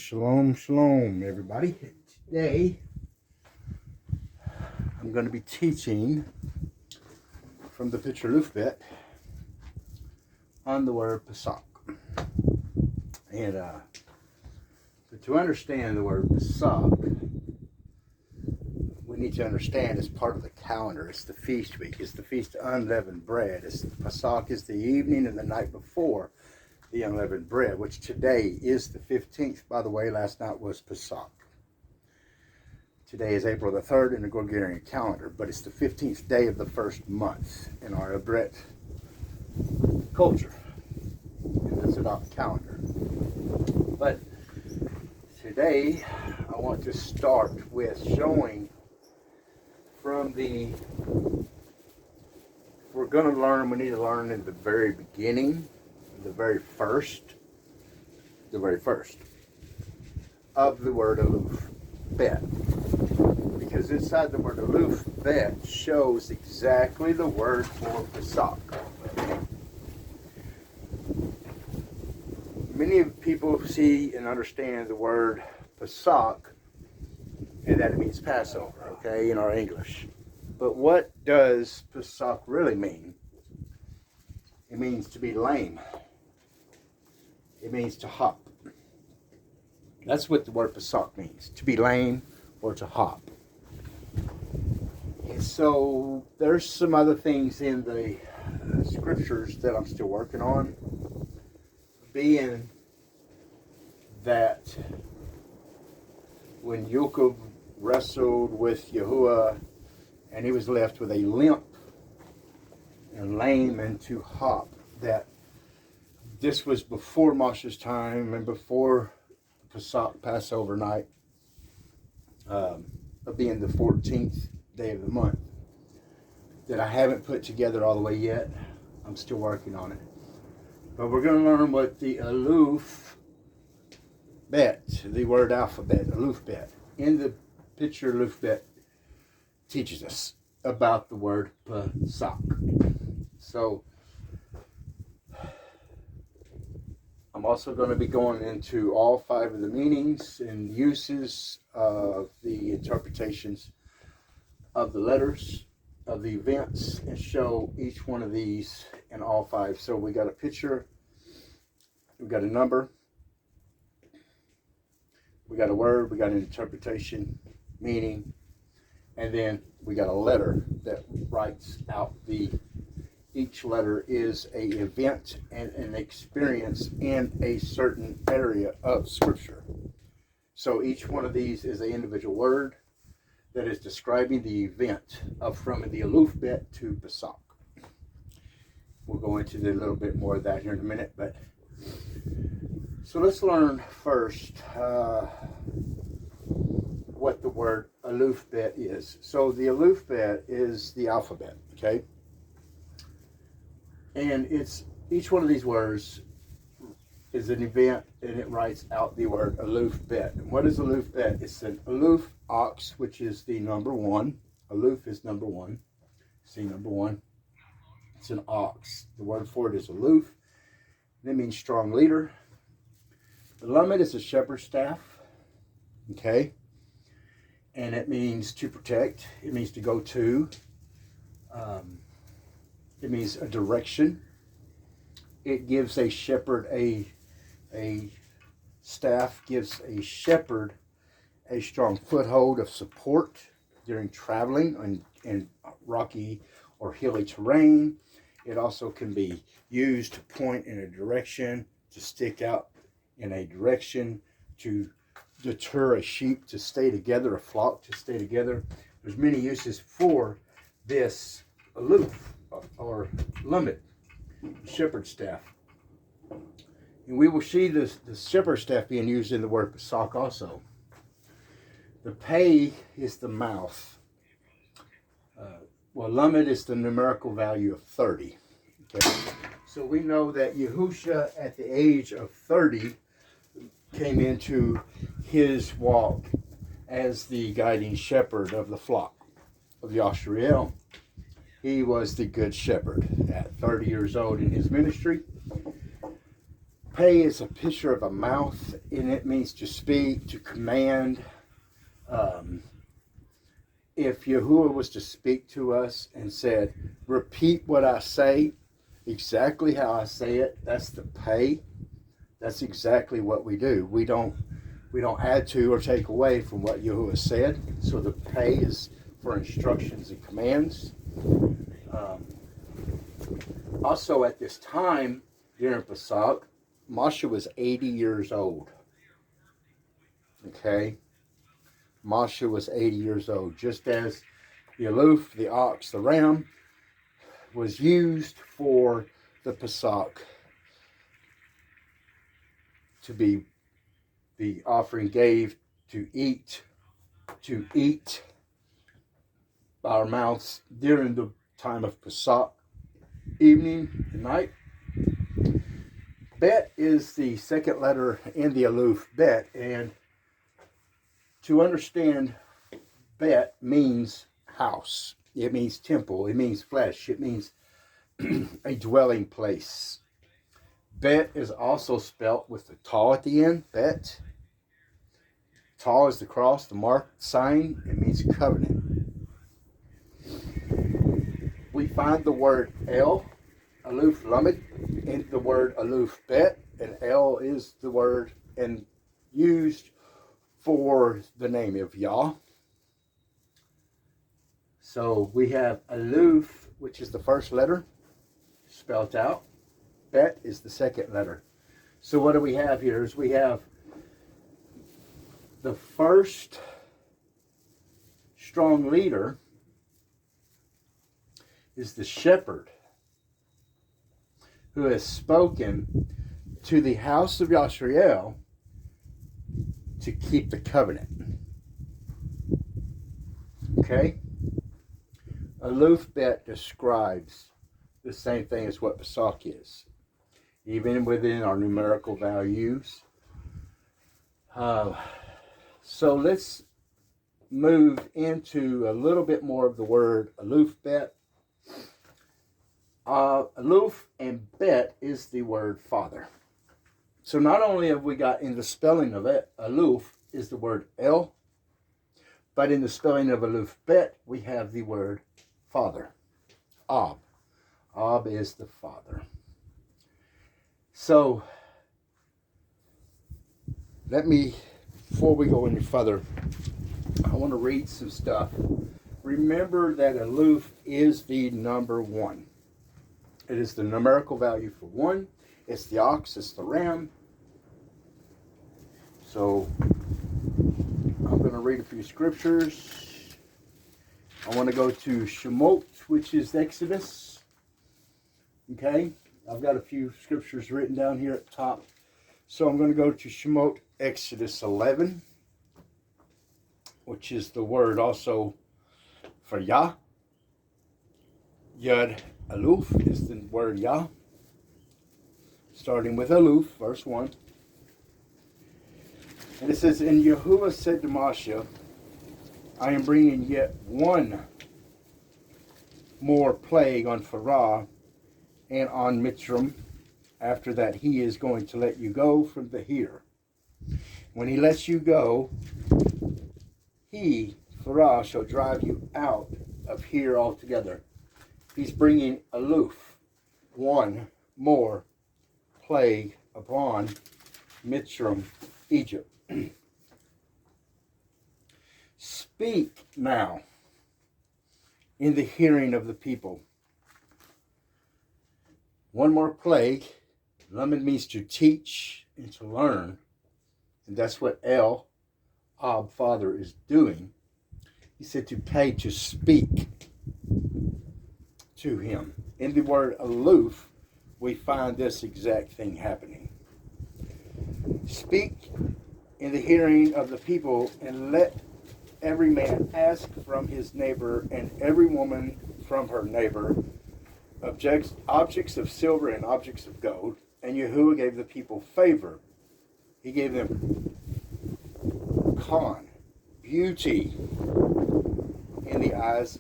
Shalom, shalom, everybody. Today, I'm going to be teaching from the picture AluphByt on the word PSaCh. And to understand the word PSaCh, we need to understand it's part of the calendar. It's the feast week. It's the feast of unleavened bread. PSaCh is the evening and the night before the unleavened bread, which today is the 15th. By the way, last night was PSaCh. Today is April the 3rd in the Gregorian calendar, but it's the 15th day of the first month in our AluphByt culture. And that's about the calendar. But today, I want to start with showing from the, we're going to learn, we need to learn in the very beginning, the very first of the word AluphByt, because inside the word AluphByt shows exactly the word for PSaCh. Many people see and understand the word PSaCh and that it means Passover, okay, in our English. But what does PSaCh really mean? It means to be lame. It means to hop. That's what the word PSaCh means, to be lame or to hop. And so there's some other things in the scriptures that I'm still working on, being that when Yaakov wrestled with Yahuwah and he was left with a limp and lame and to hop, that this was before Moshe's time and before PSaCh, Passover night, of being the 14th day of the month, that I haven't put together all the way yet. I'm still working on it. But we're going to learn what the AluphByt, the word alphabet, AluphByt, in the picture AluphByt teaches us about the word PSaCh. So, I'm also going to be going into all 5 of the meanings and uses of the interpretations of the letters, of the events, and show each one of these in all 5. So we got a picture, we got a number, we got a word, we got an interpretation, meaning, and then we got a letter that writes out each letter is a event and an experience in a certain area of Scripture. So each one of these is an individual word that is describing the event of from the AluphByt to PSaCh. We'll go into a little bit more of that here in a minute. But so let's learn first what the word AluphByt is. So the AluphByt is the alphabet, okay? And it's each one of these words is an event, and it writes out the word AluphByt. And what is AluphByt? It's an Aleph ox, which is the number 1. Aleph is number 1. See, number 1. It's an ox. The word for it is Aleph. That means strong leader. The Lamed is a shepherd's staff. Okay. And it means to protect. It means to go to. It means a direction. It gives a shepherd a staff gives a shepherd a strong foothold of support during traveling in rocky or hilly terrain. It also can be used to point in a direction, to stick out in a direction, to deter a sheep to stay together, a flock to stay together. There's many uses for this aloof or limit shepherd staff. And we will see the shepherd staff being used in the word PSaCh also. The pei is the mouth. Lamed is the numerical value of 30. Okay, so we know that Yahusha at the age of 30 came into his walk as the guiding shepherd of the flock of Yashriel. He was the good shepherd at 30 years old in his ministry. Pay is a picture of a mouth, and it means to speak, to command. If Yahuwah was to speak to us and said, repeat what I say, exactly how I say it, that's the pay. That's exactly what we do. We don't add to or take away from what Yahuwah said. So the pay is for instructions and commands. Also at this time, during PSaCh, Moshe was 80 years old. Okay? Moshe was 80 years old. Just as the aluf, the ox, the ram, was used for the PSaCh to be the offering gave to eat our mouths during the time of PSaCh, evening and night. Bet is the second letter in the AluphByt, and to understand, bet means house. It means temple. It means flesh. It means a dwelling place. Bet is also spelt with the taw at the end. Bet. Taw is the cross, the mark, sign. It means covenant. We find the word El, AluphLamed, in the word AluphByt, and El is the word and used for the name of Yah. So we have Aluph, which is the first letter, spelled out. Bet is the second letter. So what do we have here is we have the first strong leader is the shepherd who has spoken to the house of Yashriel to keep the covenant. Okay? AluphByt describes the same thing as what PSaCh is. Even within our numerical values. So let's move into a little bit more of the word AluphByt. Aluph and Bet is the word father. So not only have we got in the spelling of it, Aluph is the word El, but in the spelling of AluphByt, we have the word father, Ab. Ab is the father. So, before we go any further, I want to read some stuff. Remember that Aluph is the number 1. It is the numerical value for 1. It's the ox, it's the ram. So, I'm going to read a few scriptures. I want to go to Shemot, which is Exodus. Okay, I've got a few scriptures written down here at the top. So I'm going to go to Shemot, Exodus 11, which is the word also for Yah. Yud Aluph is the word Yah. Starting with Aluph, verse 1. And it says, And Yahuwah said to Moshe, I am bringing yet one more plague on Pharaoh and on Mitzrayim. After that, he is going to let you go from the here. When he lets you go, he, Pharaoh, shall drive you out of here altogether. He's bringing Aluph, one more plague upon Mitzrayim, Egypt. Speak now in the hearing of the people. One more plague. Lamed means to teach and to learn. And that's what El, Ab, Father, is doing. He said to pay, to speak to him. In the word Aluph, we find this exact thing happening. Speak in the hearing of the people, and let every man ask from his neighbor, and every woman from her neighbor, objects of silver and objects of gold. And Yahuwah gave the people favor. He gave them beauty in the eyes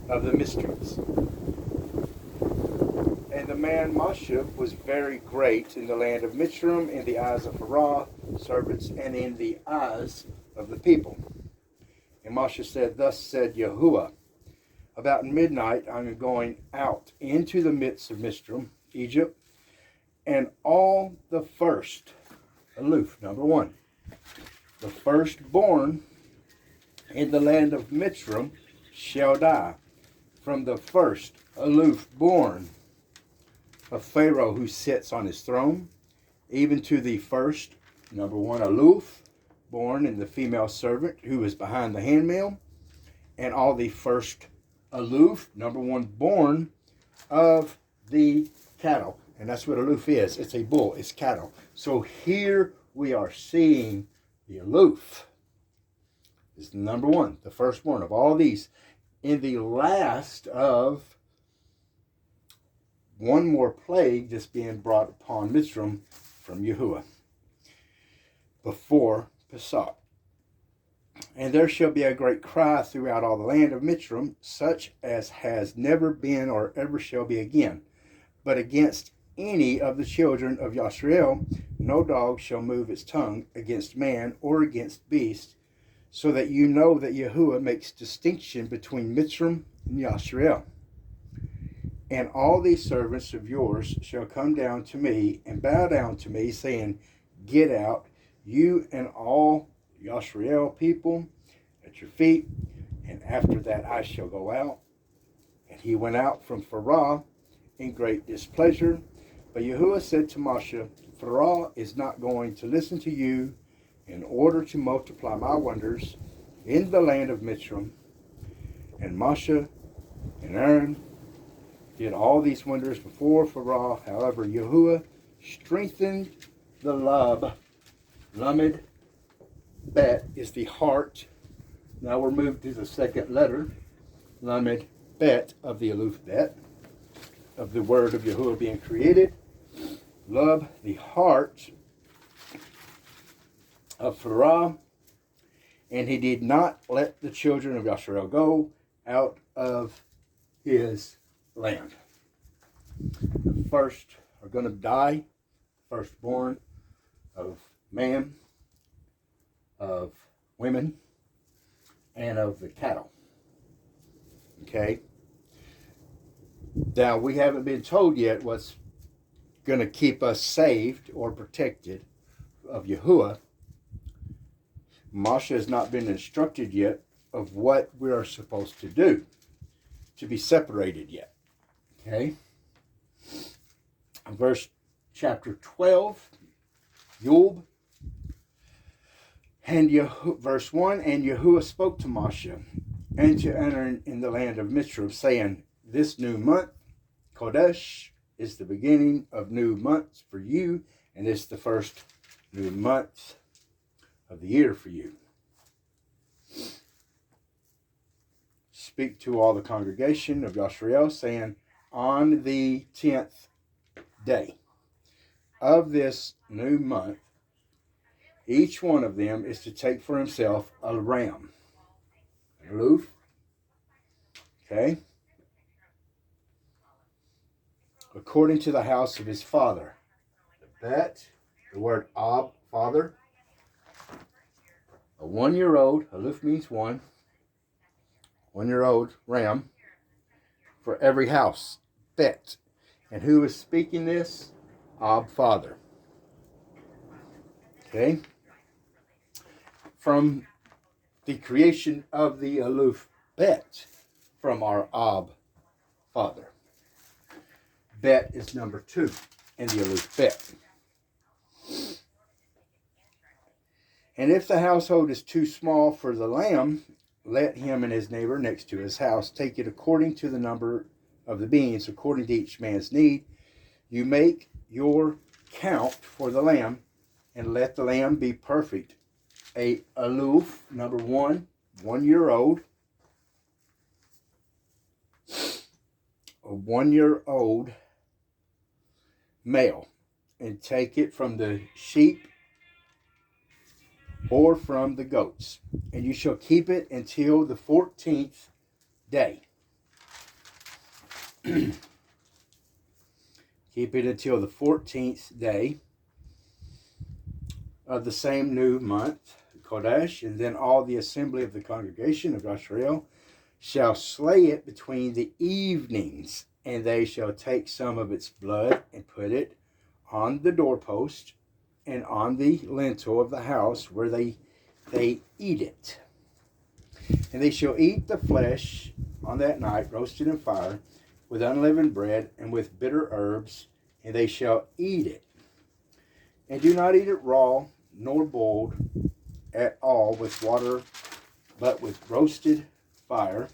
of the mysteries. And the man Moshe was very great in the land of Mitzrayim, in the eyes of Pharaoh, servants, and in the eyes of the people. And Moshe said, Thus said Yahuwah, about midnight I am going out into the midst of Mitzrayim, Egypt, and all the first, aloof, number one, the firstborn in the land of Mitzrayim shall die, from the first aloof born of Pharaoh who sits on his throne, even to the first, number one, aloof born in the female servant who is behind the handmill, and all the first aloof, number one, born of the cattle. And that's what aloof is. It's a bull. It's cattle. So here we are seeing the aloof is number one, the firstborn of all these. In the last of one more plague that's being brought upon Mitzrayim from Yahuwah before PSaCh. And there shall be a great cry throughout all the land of Mitzrayim, such as has never been or ever shall be again. But against any of the children of Yasharel, no dog shall move its tongue against man or against beast, so that you know that Yahuwah makes distinction between Mitzrayim and Yasharel. And all these servants of yours shall come down to me and bow down to me, saying, Get out, you and all Yasharel people at your feet, and after that I shall go out. And he went out from Pharaoh in great displeasure. But Yahuwah said to Moshe, Pharaoh is not going to listen to you in order to multiply my wonders in the land of Mitzrayim. And Moshe and Aaron did all these wonders before Pharaoh. However, Yahuwah strengthened the Lamed Bet is the heart. Now we're moved to the second letter, Lamed Bet of the AluphByt, of the word of Yahuwah being created. Love the heart of Pharaoh, and he did not let the children of Yasharel go out of his land. The first are going to die, firstborn of man, of women, and of the cattle. Okay? Now, we haven't been told yet what's going to keep us saved or protected of Yahuwah. Moshe has not been instructed yet of what we are supposed to do to be separated yet. Okay? Verse chapter 12, Yub. And verse 1, And Yahuwah spoke to Moshe and to Aaron in the land of Mitzrayim, saying, This new month, Kodesh, is the beginning of new months for you, and it's the first new month of the year for you. Speak to all the congregation of Yasharel, saying, On the 10th day of this new month, each one of them is to take for himself a ram, an aloof, okay, according to the house of his father. The bet, the word ab, father, a 1-year-old, aloof means 1-year-old ram for every house, bet. And who is speaking this? Ab, father. Okay? From the creation of the AluphByt, from our Ab, father. Bet is number 2 in the AluphByt. And if the household is too small for the lamb, let him and his neighbor next to his house take it according to the number of the beans, according to each man's need. You make your count for the lamb, and let the lamb be perfect. A aloof, number 1, 1-year-old. A 1-year-old male. And take it from the sheep or from the goats. And you shall keep it until the 14th day. Keep it until the 14th day of the same new month, Kodesh, and then all the assembly of the congregation of Israel shall slay it between the evenings, and they shall take some of its blood and put it on the doorpost and on the lintel of the house where they eat it. And they shall eat the flesh on that night, roasted in fire, with unleavened bread and with bitter herbs, and they shall eat it. And do not eat it raw, nor boiled at all with water, but with roasted fire,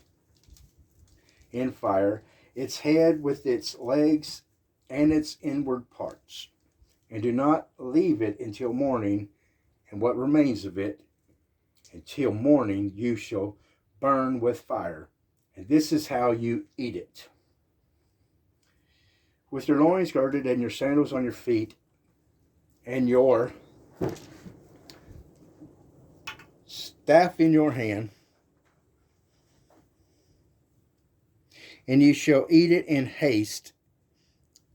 in fire, its head with its legs and its inward parts. And do not leave it until morning, and what remains of it, until morning you shall burn with fire. And this is how you eat it. With your loins girded and your sandals on your feet, and your staff in your hand, and you shall eat it in haste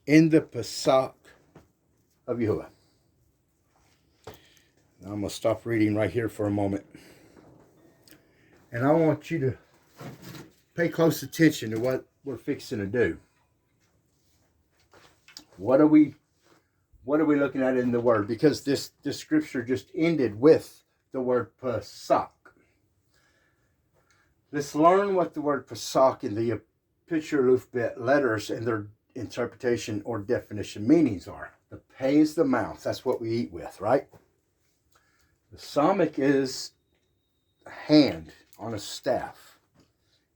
in the PSaCh of Yahuwah. Now I'm going to stop reading right here for a moment. And I want you to pay close attention to what we're fixing to do. What are we looking at in the word? Because this scripture just ended with the word PSaCh. Let's learn what the word PSaCh in the AluphByt letters and their interpretation or definition meanings are. The pay is the mouth. That's what we eat with, right? The samach is a hand on a staff,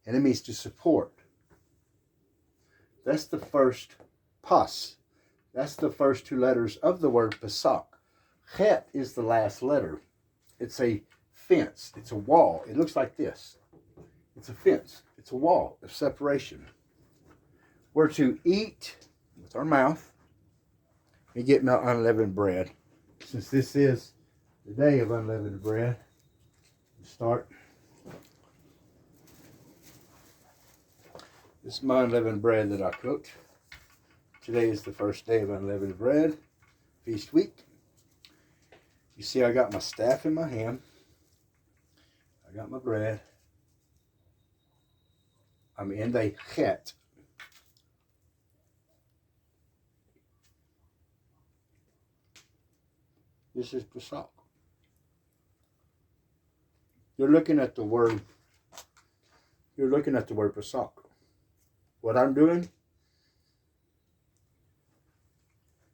and it means to support. That's the first pas. That's the first two letters of the word PSaCh. Het is the last letter. It's a fence. It's a wall. It looks like this. It's a fence. It's a wall of separation. We're to eat with our mouth and get unleavened bread. Since this is the day of unleavened bread, we start. This is my unleavened bread that I cooked. Today is the first day of unleavened bread, feast week. You see, I got my staff in my hand. I got my bread. I'm in the het. This is PSaCh. You're looking at the word. You're looking at the word PSaCh. What I'm doing,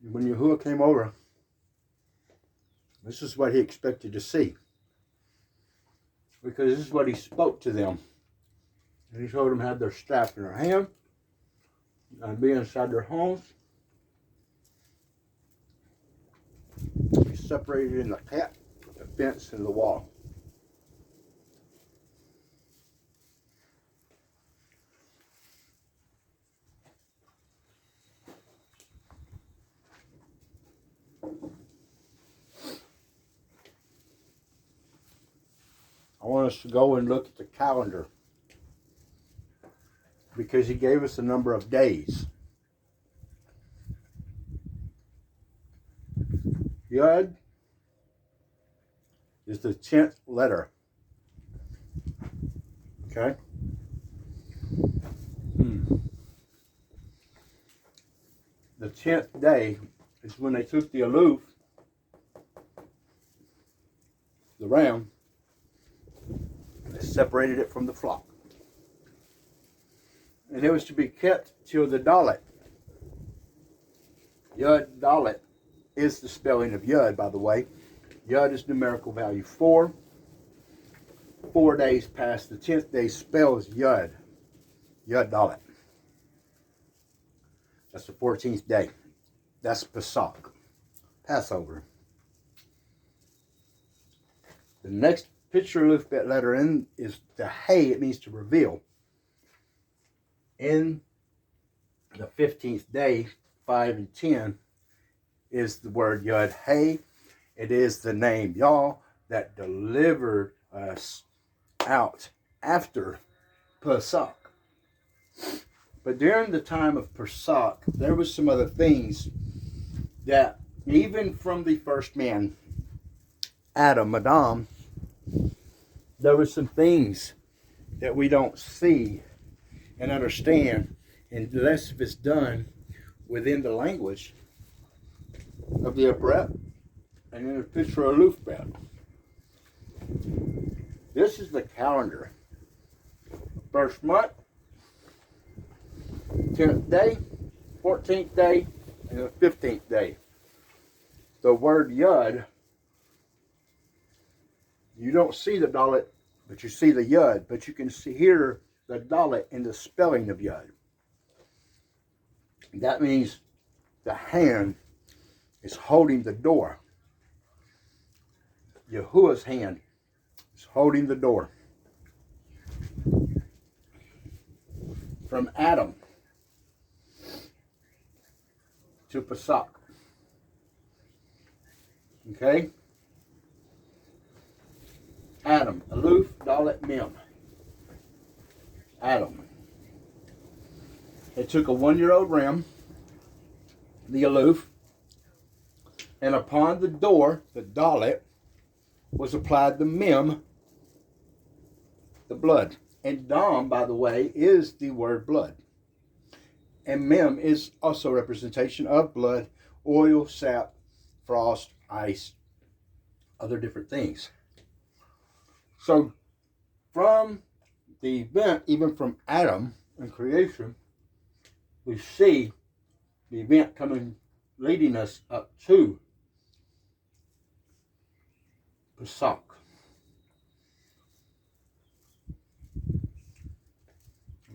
when Yahuwah came over, this is what he expected to see. Because this is what he spoke to them. And he told them to have their staff in their hand and be inside their homes. Be separated in the cat, the fence, and the wall. I want us to go and look at the calendar, because he gave us a number of days. Yud is the 10th letter. Okay? The 10th day is when they took the aluf, the ram, they separated it from the flock. And it was to be kept till the Dalet. Yud Dalet is the spelling of Yud, by the way. Yud is numerical value 4. 4 days past the 10th day spells Yud. Yud Dalet. That's the 14th day. That's PSaCh. Passover. The next picture AluphByt letter in is the Hay. It means to reveal. In the 15th day, 5 and 10, is the word Yud Hay. It is the name Yah that delivered us out after PSaCh. But during the time of PSaCh, there was some other things that even from the first man, Adam, there were some things that we don't see and understand unless it's done within the language of the AluphByt and in the picture of AluphByt. This is the calendar. First month, 10th day, 14th day, and the 15th day. The word Yud, you don't see the Dalet, but you see the Yud, but you can hear the Dalet in the spelling of Yud. That means the hand is holding the door. Yahuwah's hand is holding the door. From Adam to PSaCh. Okay? Adam, Aluph, Dalet, Mem. Adam. It took a 1-year-old ram, the Aluph, and upon the door, the Dalet, was applied the Mem, the blood. And Dam, by the way, is the word blood. And Mem is also a representation of blood, oil, sap, frost, ice, other different things. So from the event, even from Adam and creation, we see the event coming, leading us up to PSaCh.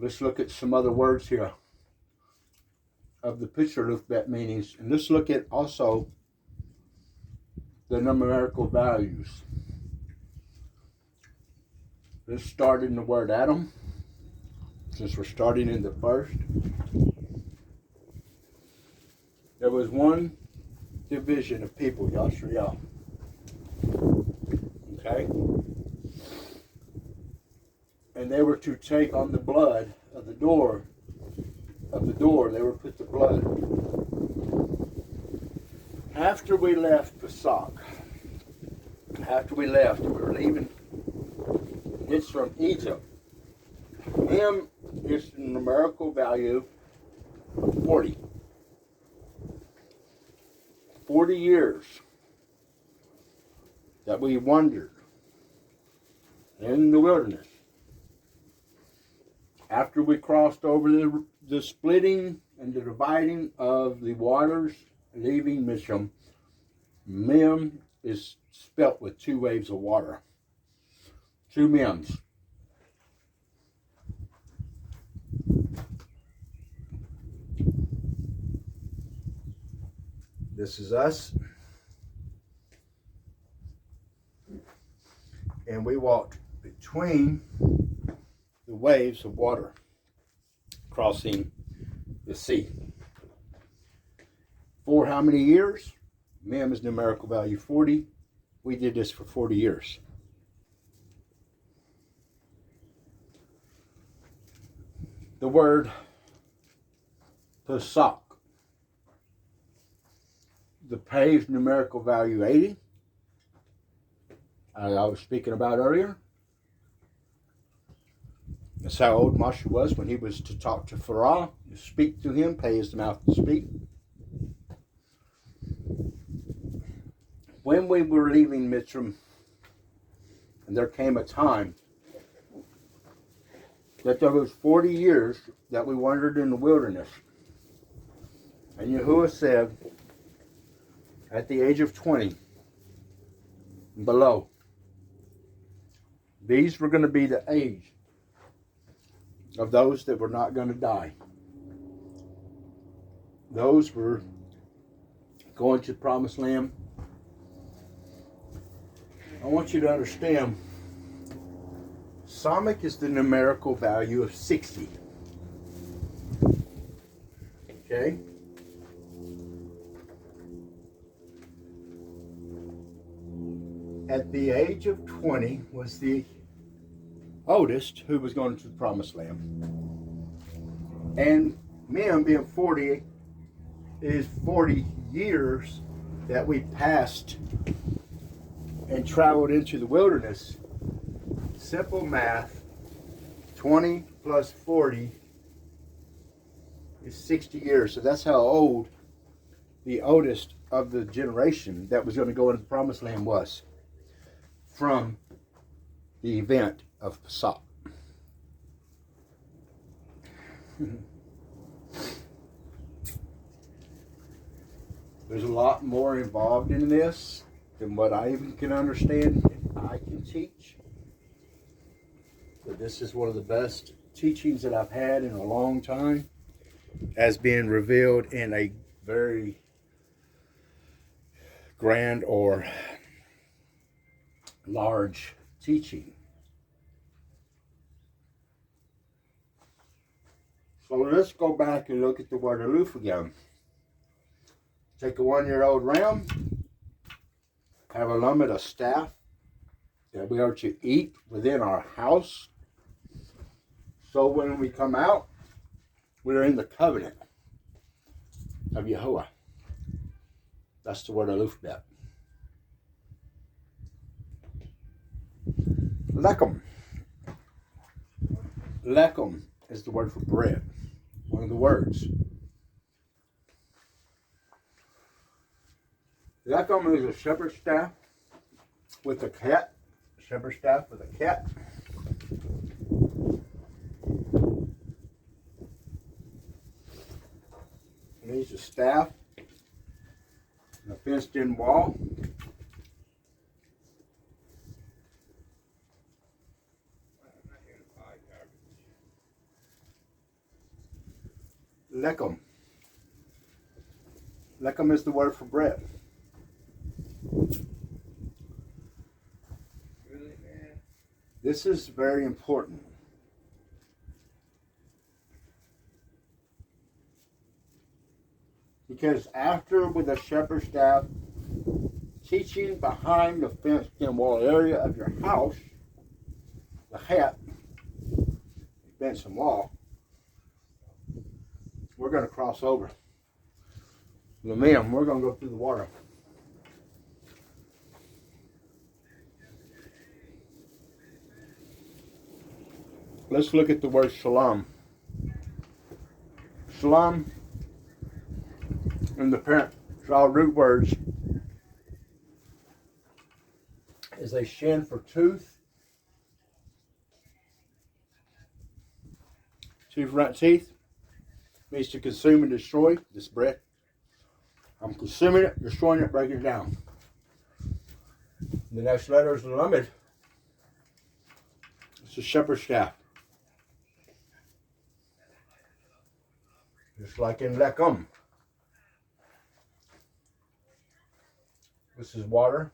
Let's look at some other words here of the picture AluphByt meanings, and let's look at also the numerical values. Let's start in the word Adam, since we're starting in the first. There was one division of people, Yashriel. Okay? And they were to take on the blood of the door. They were put the blood. After we left PSaCh, we were leaving. It's from Egypt. Mem is the numerical value of 40. 40 years that we wandered in the wilderness. After we crossed over the splitting and the dividing of the waters, leaving Misham, Mem is spelt with 2 waves of water. 2 Mems. This is us. And we walked between the waves of water crossing the sea. For how many years? Mem is numerical value 40. We did this for 40 years. The word PSaCh. The paved numerical value 80. I was speaking about earlier. That's how old Moshe was when he was to talk to Pharaoh, to speak to him, pay his mouth to speak. When we were leaving Mitzrayim, and there came a time that there was 40 years that we wandered in the wilderness. And Yahuwah said, at the age of 20 and below, these were going to be the age of those that were not going to die. Those were going to the promised land. I want you to understand, PSaCh is the numerical value of 60. Okay? At the age of 20 was the oldest who was going to the promised land. And Mem being 40 is 40 years that we passed and traveled into the wilderness. Simple math, 20 plus 40 is 60 years. So that's how old the oldest of the generation that was going to go into the promised land was, from the event of PSaCh. There's a lot more involved in this than what I even can understand and I can teach. But this is one of the best teachings that I've had in a long time, as being revealed in a very grand or large teaching. So let's go back and look at the word aloof again. Take a 1-year-old ram, have a lummet of staff that we are to eat within our house. So when we come out, we're in the covenant of Yahuwah. That's the word AluphByt. Lechem. Lechem is the word for bread. One of the words. Lechem is a shepherd's staff with a cat. Shepherd's staff with a cat. It needs a staff and a fenced-in wall. Lechem. Lechem is the word for bread. This is very important. Because after with the shepherd's staff, teaching behind the fenced-in wall area of your house, the hat, fenced-in wall, we're going to cross over. Lamim, we're going to go through the water. Let's look at the word shalom. Shalom, in the parent child root words, is a shin for tooth. Two front teeth. Means to consume and destroy this bread. I'm consuming it, destroying it, breaking it down. The next letter is the lamed. It's a shepherd's staff. Just like in Lechem. This is water.